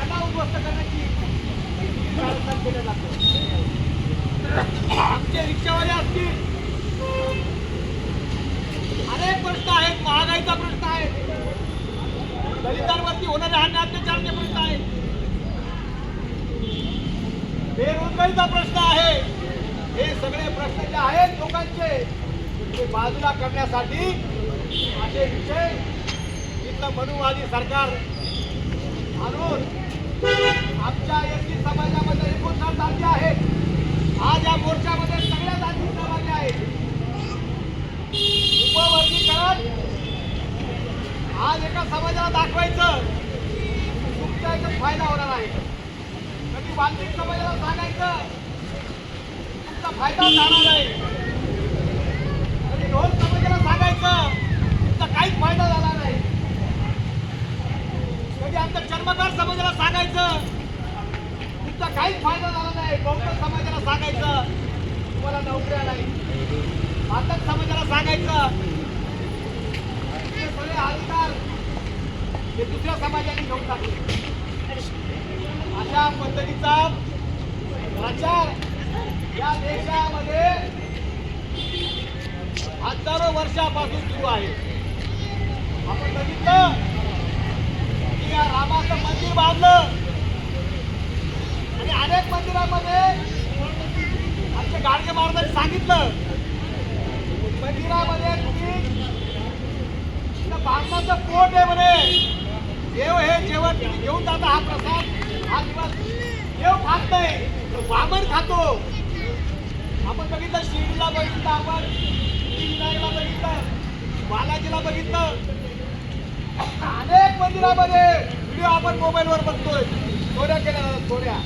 त्यांना उद्ध्वस्त करण्याची कारस्थान केलं जातं. आमचे रिक्षावाले असतील, अनेक प्रश्न आहेत. महागाईचा प्रश्न आहे, दलितांवरती होणाऱ्या अत्याचाराचे प्रश्न आहेत, बेरोजगारीचा प्रश्न आहे. हे सगळे प्रश्न जे आहेत लोकांचे ते बाजूला करण्यासाठी असे विषय इथलं मनुवादी सरकार आणून आमच्या एसटी समाजामध्ये 59 जाती आहेत. आज या मोर्चामध्ये सगळ्या जाती सहभागी आहेत. उपवर्गीकरण आज एका समाजाला दाखवायचं तुमचा एकच फायदा होणार आहे. कधी वाल्मिक समाजाला सांगायचं तुमचा फायदा झाला नाही. कधी ढोल समाजाला सांगायचं तुमचा काहीच फायदा झाला नाही. कधी आमच्या चर्मकार समाजाला सांगायचं तुमचा काहीच फायदा झाला नाही. बौद्ध समाजाला सांगायचं तुम्हाला नोकऱ्या नाही. मातक समाजाला सांगायचं तुमचे सगळे अधिकार हे दुसऱ्या समाजाने घेऊन टाकले. अशा पद्धतीचा प्रचार या देशामध्ये हजारो वर्षापासून सुरू आहे. आपण बघितलं की या रामाचं मंदिर बांधलं आणि अनेक मंदिरामध्ये आमच्या गाडगे महाराजांनी सांगितलं मंदिरामध्ये तुम्ही बांधण्याचं पोट आहे म्हणे. देव हे जेवण तुम्ही घेऊन जाता, हा प्रसाद हा दिवस देव खात नाही, वामन खातो. आपण बघितलं शिर्डीला बघितलं, आपण विनायकला बघितलं, बालाजीला बघितलं. अनेक मंदिरामध्ये व्हिडिओ आपण मोबाईलवर बघतोय. चोऱ्या केल्या, चोऱ्या